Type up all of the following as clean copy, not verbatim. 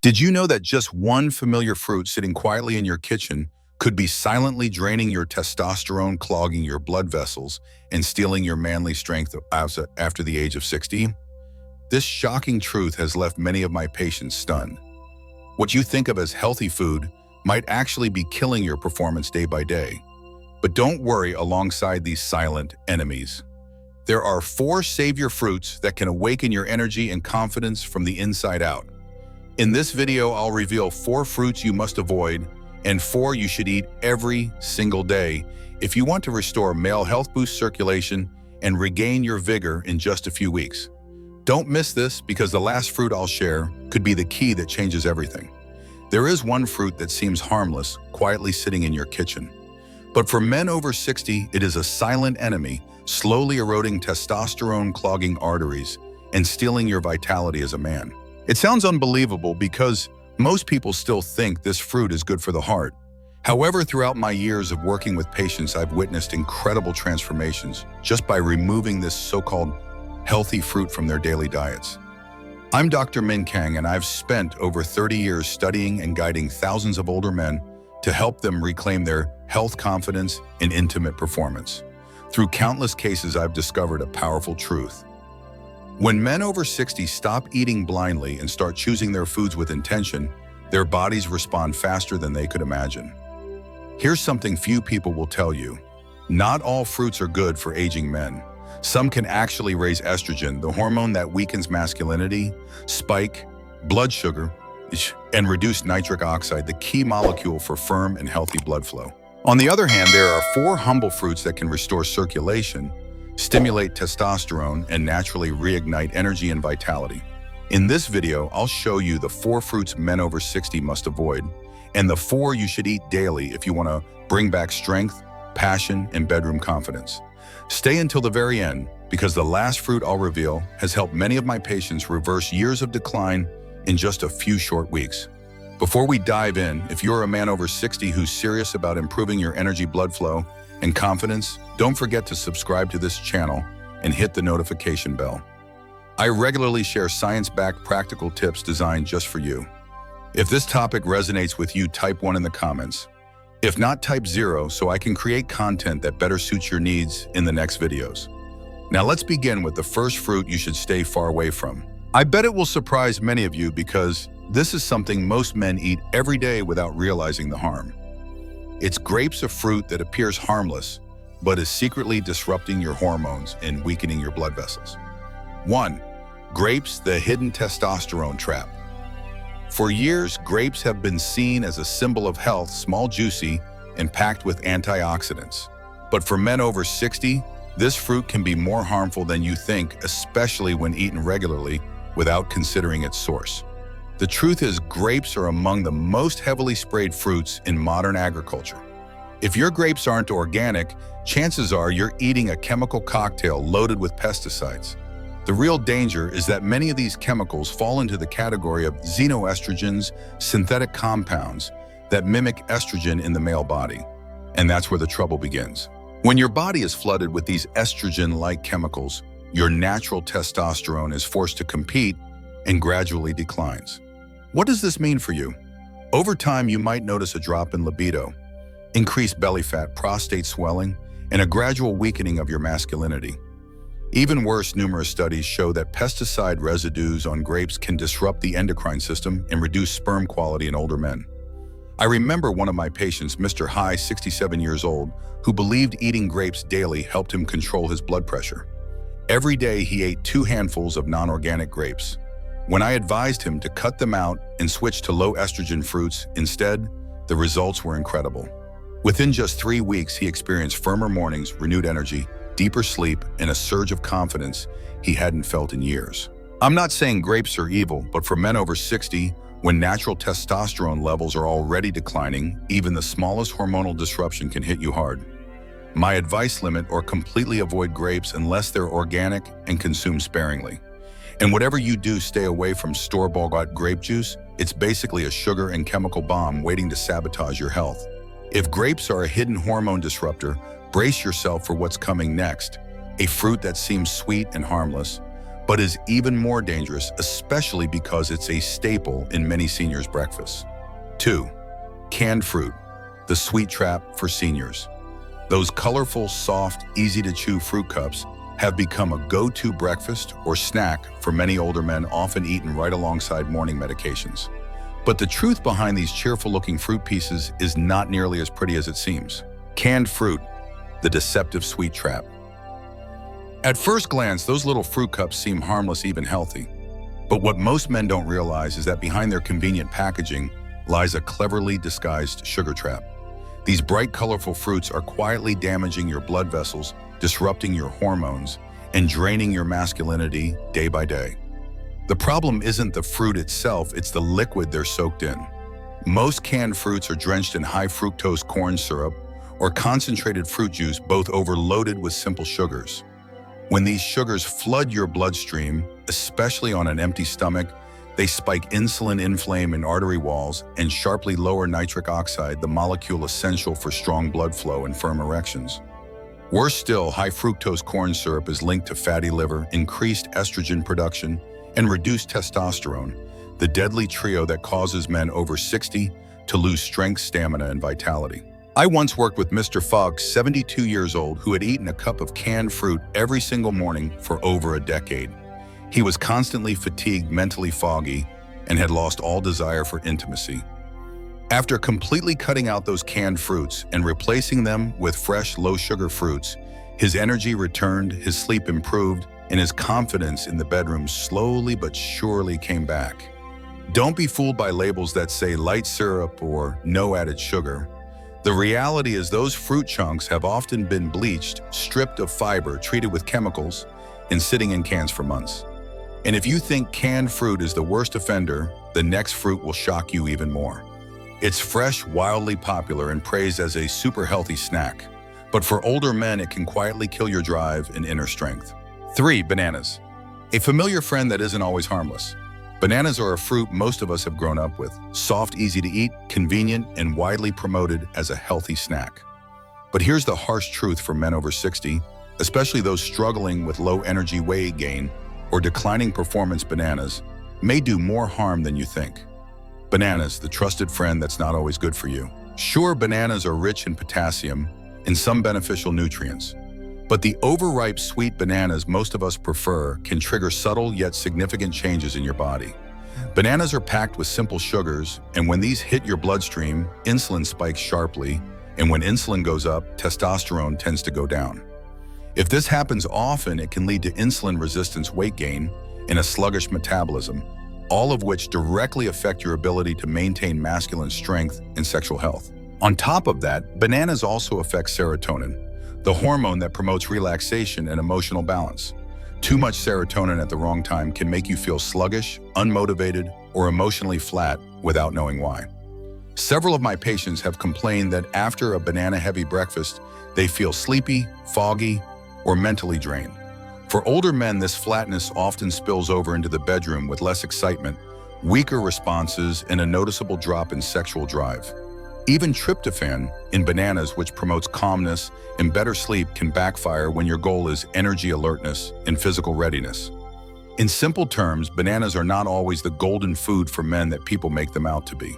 Did you know that just one familiar fruit sitting quietly in your kitchen could be silently draining your testosterone, clogging your blood vessels, and stealing your manly strength after the age of 60? This shocking truth has left many of my patients stunned. What you think of as healthy food might actually be killing your performance day by day. But don't worry alongside these silent enemies. There are 4 savior fruits that can awaken your energy and confidence from the inside out. In this video, I'll reveal 4 fruits you must avoid and 4 you should eat every single day if you want to restore male health, boost circulation, and regain your vigor in just a few weeks. Don't miss this because the last fruit I'll share could be the key that changes everything. There is one fruit that seems harmless, quietly sitting in your kitchen. But for men over 60, it is a silent enemy, slowly eroding testosterone, clogging arteries, and stealing your vitality as a man. It sounds unbelievable because most people still think this fruit is good for the heart. However, throughout my years of working with patients, I've witnessed incredible transformations just by removing this so-called healthy fruit from their daily diets. I'm Dr. Min Kang, and I've spent over 30 years studying and guiding thousands of older men to help them reclaim their health, confidence, and intimate performance. Through countless cases, I've discovered a powerful truth. When men over 60 stop eating blindly and start choosing their foods with intention, their bodies respond faster than they could imagine. Here's something few people will tell you. Not all fruits are good for aging men. Some can actually raise estrogen, the hormone that weakens masculinity, spike blood sugar, and reduce nitric oxide, the key molecule for firm and healthy blood flow. On the other hand, there are 4 humble fruits that can restore circulation, stimulate testosterone, and naturally reignite energy and vitality. In this video, I'll show you the 4 fruits men over 60 must avoid, and the 4 you should eat daily if you want to bring back strength, passion, and bedroom confidence. Stay until the very end, because the last fruit I'll reveal has helped many of my patients reverse years of decline in just a few short weeks. Before we dive in, if you're a man over 60 who's serious about improving your energy, blood flow, and confidence, don't forget to subscribe to this channel and hit the notification bell. I regularly share science-backed practical tips designed just for you. If this topic resonates with you, type 1 in the comments. If not, type 0 so I can create content that better suits your needs in the next videos. Now let's begin with the first fruit you should stay far away from. I bet it will surprise many of you because this is something most men eat every day without realizing the harm. It's grapes, a fruit that appears harmless, but is secretly disrupting your hormones and weakening your blood vessels. 1. Grapes, the hidden testosterone trap. For years, grapes have been seen as a symbol of health, small, juicy, and packed with antioxidants. But for men over 60, this fruit can be more harmful than you think, especially when eaten regularly without considering its source. The truth is, grapes are among the most heavily sprayed fruits in modern agriculture. If your grapes aren't organic, chances are you're eating a chemical cocktail loaded with pesticides. The real danger is that many of these chemicals fall into the category of xenoestrogens, synthetic compounds that mimic estrogen in the male body. And that's where the trouble begins. When your body is flooded with these estrogen-like chemicals, your natural testosterone is forced to compete and gradually declines. What does this mean for you? Over time, you might notice a drop in libido, increased belly fat, prostate swelling, and a gradual weakening of your masculinity. Even worse, numerous studies show that pesticide residues on grapes can disrupt the endocrine system and reduce sperm quality in older men. I remember one of my patients, Mr. High, 67 years old, who believed eating grapes daily helped him control his blood pressure. Every day he ate 2 handfuls of non-organic grapes. When I advised him to cut them out and switch to low estrogen fruits instead, the results were incredible. Within just 3 weeks, he experienced firmer mornings, renewed energy, deeper sleep, and a surge of confidence he hadn't felt in years. I'm not saying grapes are evil, but for men over 60, when natural testosterone levels are already declining, even the smallest hormonal disruption can hit you hard. My advice: limit or completely avoid grapes unless they're organic and consume sparingly. And whatever you do, stay away from store-bought grape juice. It's basically a sugar and chemical bomb waiting to sabotage your health. If grapes are a hidden hormone disruptor, brace yourself for what's coming next. A fruit that seems sweet and harmless, but is even more dangerous, especially because it's a staple in many seniors' breakfasts. 2. Canned fruit, the sweet trap for seniors. Those colorful, soft, easy-to-chew fruit cups have become a go-to breakfast or snack for many older men, often eaten right alongside morning medications. But the truth behind these cheerful-looking fruit pieces is not nearly as pretty as it seems. Canned fruit, the deceptive sweet trap. At first glance, those little fruit cups seem harmless, even healthy. But what most men don't realize is that behind their convenient packaging lies a cleverly disguised sugar trap. These bright, colorful fruits are quietly damaging your blood vessels, disrupting your hormones, and draining your masculinity day by day. The problem isn't the fruit itself, it's the liquid they're soaked in. Most canned fruits are drenched in high fructose corn syrup or concentrated fruit juice, both overloaded with simple sugars. When these sugars flood your bloodstream, especially on an empty stomach, they spike insulin, inflame in artery walls, and sharply lower nitric oxide, the molecule essential for strong blood flow and firm erections. Worse still, high fructose corn syrup is linked to fatty liver, increased estrogen production, and reduced testosterone, the deadly trio that causes men over 60 to lose strength, stamina, and vitality. I once worked with Mr. Fogg, 72 years old, who had eaten a cup of canned fruit every single morning for over a decade. He was constantly fatigued, mentally foggy, and had lost all desire for intimacy. After completely cutting out those canned fruits and replacing them with fresh, low-sugar fruits, his energy returned, his sleep improved, and his confidence in the bedroom slowly but surely came back. Don't be fooled by labels that say light syrup or no added sugar. The reality is those fruit chunks have often been bleached, stripped of fiber, treated with chemicals, and sitting in cans for months. And if you think canned fruit is the worst offender, the next fruit will shock you even more. It's fresh, wildly popular, and praised as a super healthy snack. But for older men, it can quietly kill your drive and inner strength. 3. Bananas. A familiar friend that isn't always harmless. Bananas are a fruit most of us have grown up with. Soft, easy to eat, convenient, and widely promoted as a healthy snack. But here's the harsh truth for men over 60, especially those struggling with low energy, weight gain, or declining performance. Bananas may do more harm than you think. Bananas, the trusted friend that's not always good for you. Sure, bananas are rich in potassium and some beneficial nutrients, but the overripe sweet bananas most of us prefer can trigger subtle yet significant changes in your body. Bananas are packed with simple sugars, and when these hit your bloodstream, insulin spikes sharply, and when insulin goes up, testosterone tends to go down. If this happens often, it can lead to insulin resistance, weight gain, and a sluggish metabolism, all of which directly affect your ability to maintain masculine strength and sexual health. On top of that, bananas also affect serotonin, the hormone that promotes relaxation and emotional balance. Too much serotonin at the wrong time can make you feel sluggish, unmotivated, or emotionally flat without knowing why. Several of my patients have complained that after a banana-heavy breakfast, they feel sleepy, foggy, or mentally drained. For older men, this flatness often spills over into the bedroom with less excitement, weaker responses, and a noticeable drop in sexual drive. Even tryptophan in bananas, which promotes calmness and better sleep, can backfire when your goal is energy, alertness, and physical readiness. In simple terms, bananas are not always the golden food for men that people make them out to be.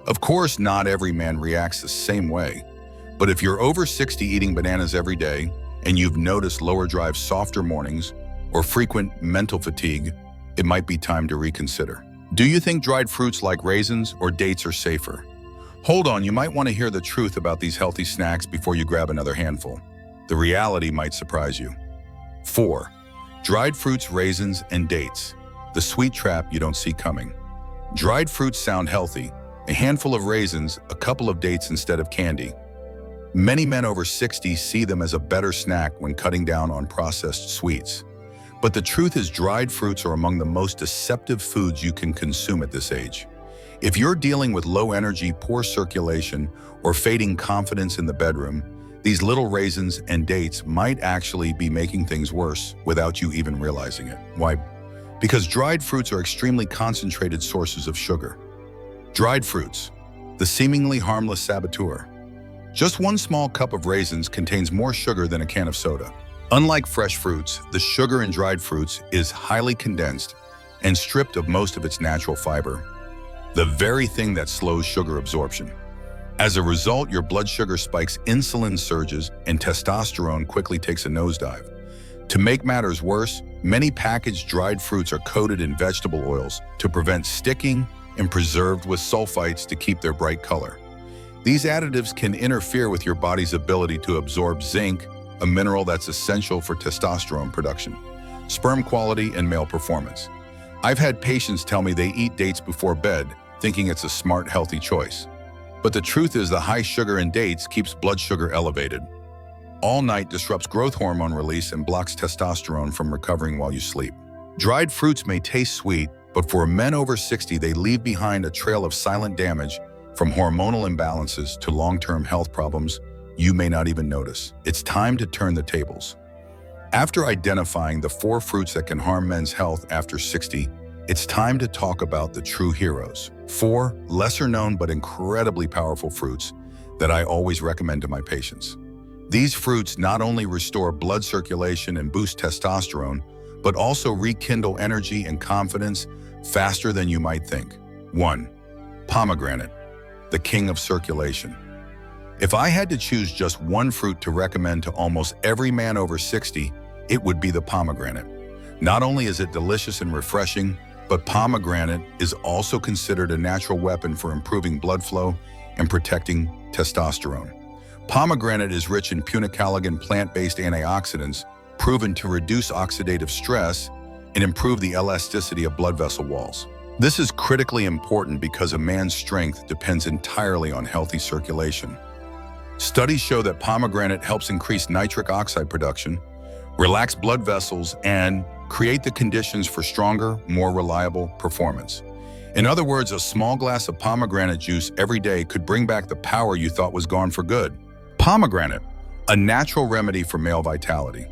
Of course, not every man reacts the same way, but if you're over 60 eating bananas every day, and you've noticed lower drive, softer mornings, or frequent mental fatigue, it might be time to reconsider. Do you think dried fruits like raisins or dates are safer? Hold on, you might want to hear the truth about these healthy snacks before you grab another handful. The reality might surprise you. 4. Dried fruits, raisins, and dates. The sweet trap you don't see coming. Dried fruits sound healthy. A handful of raisins, a couple of dates instead of candy. Many men over 60 see them as a better snack when cutting down on processed sweets. But the truth is, dried fruits are among the most deceptive foods you can consume at this age. If you're dealing with low energy, poor circulation, or fading confidence in the bedroom, these little raisins and dates might actually be making things worse without you even realizing it. Why? Because dried fruits are extremely concentrated sources of sugar. Dried fruits, the seemingly harmless saboteur. Just one small cup of raisins contains more sugar than a can of soda. Unlike fresh fruits, the sugar in dried fruits is highly condensed and stripped of most of its natural fiber, the very thing that slows sugar absorption. As a result, your blood sugar spikes, insulin surges, and testosterone quickly takes a nosedive. To make matters worse, many packaged dried fruits are coated in vegetable oils to prevent sticking and preserved with sulfites to keep their bright color. These additives can interfere with your body's ability to absorb zinc, a mineral that's essential for testosterone production, sperm quality, and male performance. I've had patients tell me they eat dates before bed, thinking it's a smart, healthy choice. But the truth is the high sugar in dates keeps blood sugar elevated. All night disrupts growth hormone release and blocks testosterone from recovering while you sleep. Dried fruits may taste sweet, but for men over 60, they leave behind a trail of silent damage from hormonal imbalances to long-term health problems you may not even notice. It's time to turn the tables. After identifying the 4 fruits that can harm men's health after 60, it's time to talk about the true heroes. 4 lesser-known but incredibly powerful fruits that I always recommend to my patients. These fruits not only restore blood circulation and boost testosterone, but also rekindle energy and confidence faster than you might think. 1. Pomegranate, the king of circulation. If I had to choose just one fruit to recommend to almost every man over 60, it would be the pomegranate. Not only is it delicious and refreshing, but pomegranate is also considered a natural weapon for improving blood flow and protecting testosterone. Pomegranate is rich in punicalagin plant-based antioxidants proven to reduce oxidative stress and improve the elasticity of blood vessel walls. This is critically important because a man's strength depends entirely on healthy circulation. Studies show that pomegranate helps increase nitric oxide production, relax blood vessels, and create the conditions for stronger, more reliable performance. In other words, a small glass of pomegranate juice every day could bring back the power you thought was gone for good. Pomegranate, a natural remedy for male vitality.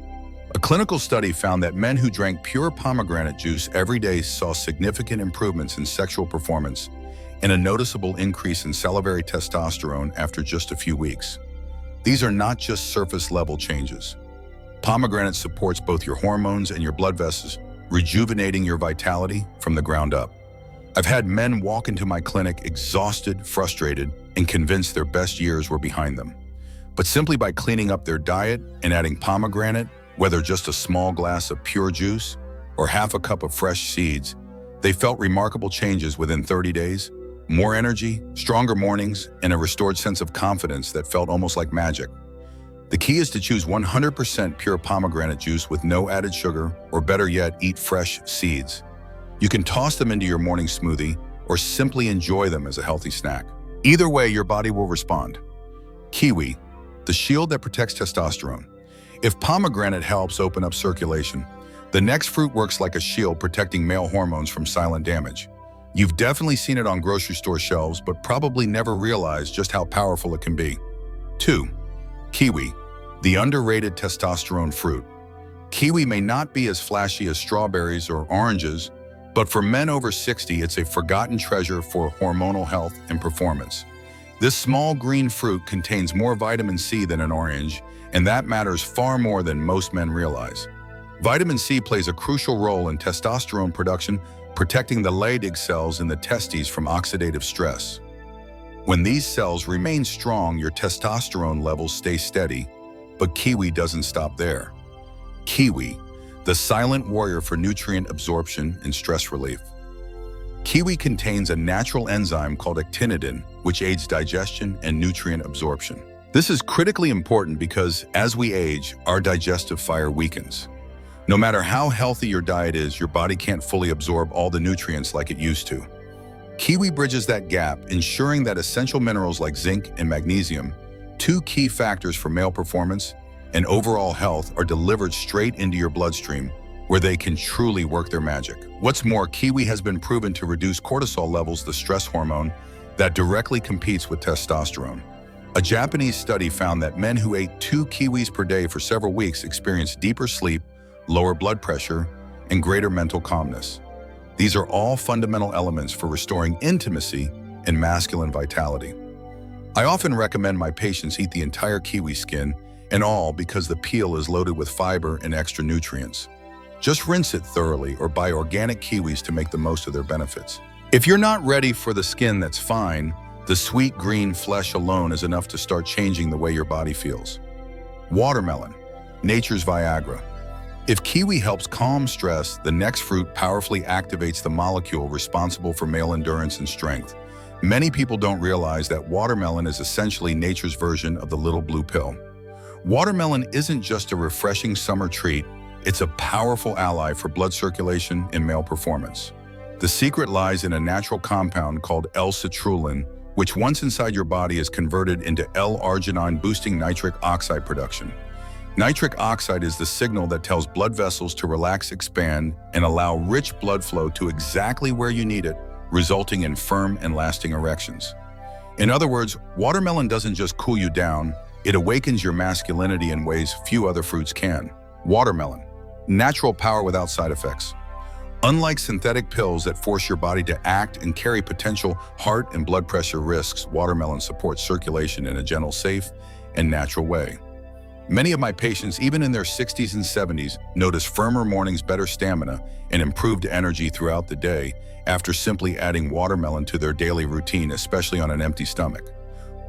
A clinical study found that men who drank pure pomegranate juice every day saw significant improvements in sexual performance and a noticeable increase in salivary testosterone after just a few weeks. These are not just surface-level changes. Pomegranate supports both your hormones and your blood vessels, rejuvenating your vitality from the ground up. I've had men walk into my clinic exhausted, frustrated, and convinced their best years were behind them. But simply by cleaning up their diet and adding pomegranate, whether just a small glass of pure juice or half a cup of fresh seeds, they felt remarkable changes within 30 days, more energy, stronger mornings, and a restored sense of confidence that felt almost like magic. The key is to choose 100% pure pomegranate juice with no added sugar, or better yet, eat fresh seeds. You can toss them into your morning smoothie or simply enjoy them as a healthy snack. Either way, your body will respond. Kiwi, the shield that protects testosterone. If pomegranate helps open up circulation, the next fruit works like a shield protecting male hormones from silent damage. You've definitely seen it on grocery store shelves, but probably never realized just how powerful it can be. 2. Kiwi, the underrated testosterone fruit. Kiwi may not be as flashy as strawberries or oranges, but for men over 60, it's a forgotten treasure for hormonal health and performance. This small green fruit contains more vitamin C than an orange, and that matters far more than most men realize. Vitamin C plays a crucial role in testosterone production, protecting the Leydig cells in the testes from oxidative stress. When these cells remain strong, your testosterone levels stay steady, but kiwi doesn't stop there. Kiwi, the silent warrior for nutrient absorption and stress relief. Kiwi contains a natural enzyme called actinidin, which aids digestion and nutrient absorption. This is critically important because as we age, our digestive fire weakens. No matter how healthy your diet is, your body can't fully absorb all the nutrients like it used to. Kiwi bridges that gap, ensuring that essential minerals like zinc and magnesium, 2 key factors for male performance and overall health, are delivered straight into your bloodstream, where they can truly work their magic. What's more, kiwi has been proven to reduce cortisol levels, the stress hormone that directly competes with testosterone. A Japanese study found that men who ate 2 kiwis per day for several weeks experienced deeper sleep, lower blood pressure, and greater mental calmness. These are all fundamental elements for restoring intimacy and masculine vitality. I often recommend my patients eat the entire kiwi skin And all because the peel is loaded with fiber and extra nutrients. Just rinse it thoroughly or buy organic kiwis to make the most of their benefits. If you're not ready for the skin, that's fine. The sweet green flesh alone is enough to start changing the way your body feels. Watermelon, nature's Viagra. If kiwi helps calm stress, the next fruit powerfully activates the molecule responsible for male endurance and strength. Many people don't realize that watermelon is essentially nature's version of the little blue pill. Watermelon isn't just a refreshing summer treat, it's a powerful ally for blood circulation and male performance. The secret lies in a natural compound called L-citrulline, which once inside your body is converted into L-arginine, boosting nitric oxide production. Nitric oxide is the signal that tells blood vessels to relax, expand, and allow rich blood flow to exactly where you need it, resulting in firm and lasting erections. In other words, watermelon doesn't just cool you down, it awakens your masculinity in ways few other fruits can. Watermelon, natural power without side effects. Unlike synthetic pills that force your body to act and carry potential heart and blood pressure risks, watermelon supports circulation in a gentle, safe, and natural way. Many of my patients, even in their 60s and 70s, notice firmer mornings, better stamina, and improved energy throughout the day after simply adding watermelon to their daily routine, especially on an empty stomach.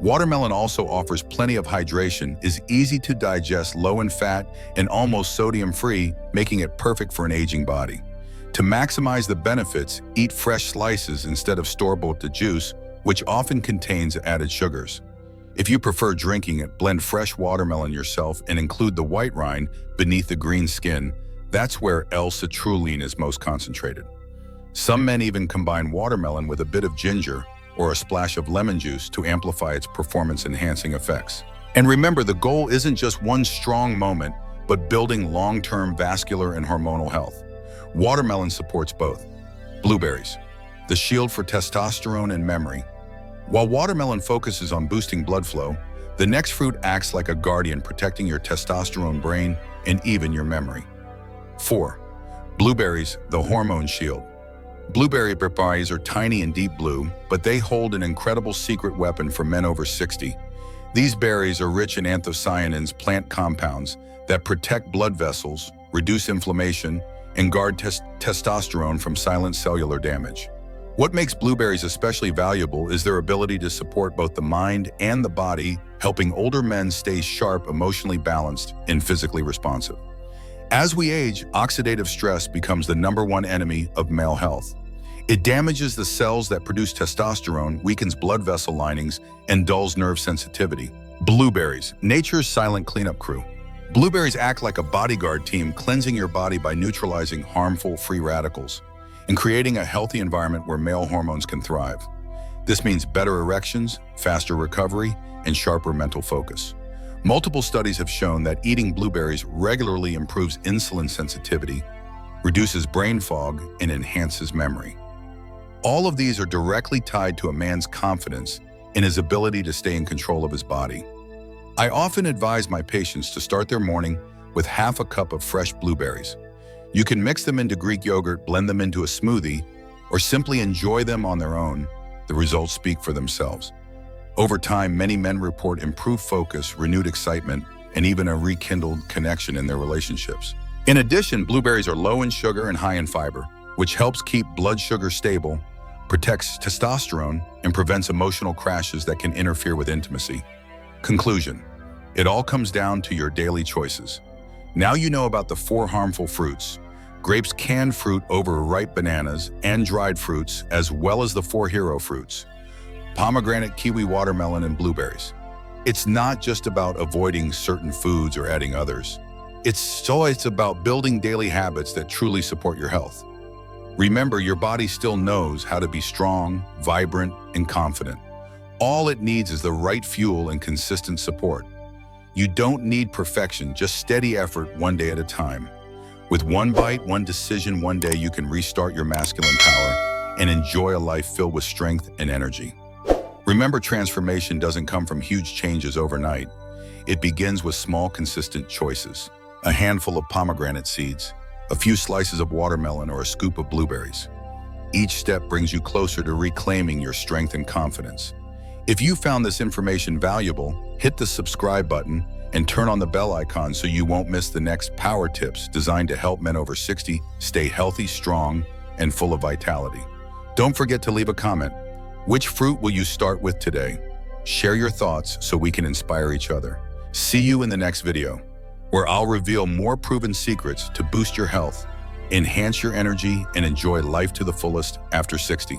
Watermelon also offers plenty of hydration, is easy to digest, low in fat, and almost sodium-free, making it perfect for an aging body. To maximize the benefits, eat fresh slices instead of store-bought juice, which often contains added sugars. If you prefer drinking it, blend fresh watermelon yourself and include the white rind beneath the green skin. That's where L-citrulline is most concentrated. Some men even combine watermelon with a bit of ginger or a splash of lemon juice to amplify its performance-enhancing effects. And remember, the goal isn't just one strong moment, but building long-term vascular and hormonal health. Watermelon supports both. Blueberries, the shield for testosterone and memory. While watermelon focuses on boosting blood flow, the next fruit acts like a guardian, protecting your testosterone, brain, and even your memory. 4. Blueberries, the hormone shield. Blueberry berries are tiny and deep blue, but they hold an incredible secret weapon for men over 60. These berries are rich in anthocyanins, plant compounds that protect blood vessels, reduce inflammation, and guard testosterone from silent cellular damage. What makes blueberries especially valuable is their ability to support both the mind and the body, helping older men stay sharp, emotionally balanced, and physically responsive. As we age, oxidative stress becomes the #1 enemy of male health. It damages the cells that produce testosterone, weakens blood vessel linings, and dulls nerve sensitivity. Blueberries, nature's silent cleanup crew. Blueberries act like a bodyguard team, cleansing your body by neutralizing harmful free radicals and creating a healthy environment where male hormones can thrive. This means better erections, faster recovery, and sharper mental focus. Multiple studies have shown that eating blueberries regularly improves insulin sensitivity, reduces brain fog, and enhances memory. All of these are directly tied to a man's confidence in his ability to stay in control of his body. I often advise my patients to start their morning with half a cup of fresh blueberries. You can mix them into Greek yogurt, blend them into a smoothie, or simply enjoy them on their own. The results speak for themselves. Over time, many men report improved focus, renewed excitement, and even a rekindled connection in their relationships. In addition, blueberries are low in sugar and high in fiber, which helps keep blood sugar stable, protects testosterone, and prevents emotional crashes that can interfere with intimacy. Conclusion: it all comes down to your daily choices. Now you know about the 4 harmful fruits: grapes, canned fruit over ripe bananas, and dried fruits, as well as the 4 hero fruits: pomegranate, kiwi, watermelon, and blueberries. It's not just about avoiding certain foods or adding others. It's about building daily habits that truly support your health. Remember, your body still knows how to be strong, vibrant, and confident. All it needs is the right fuel and consistent support. You don't need perfection, just steady effort, one day at a time. With one bite, one decision, one day, you can restart your masculine power and enjoy a life filled with strength and energy. Remember, transformation doesn't come from huge changes overnight. It begins with small, consistent choices. A handful of pomegranate seeds, a few slices of watermelon, or a scoop of blueberries. Each step brings you closer to reclaiming your strength and confidence. If you found this information valuable, hit the subscribe button and turn on the bell icon so you won't miss the next power tips designed to help men over 60 stay healthy, strong, and full of vitality. Don't forget to leave a comment. Which fruit will you start with today? Share your thoughts so we can inspire each other. See you in the next video, where I'll reveal more proven secrets to boost your health, enhance your energy, and enjoy life to the fullest after 60.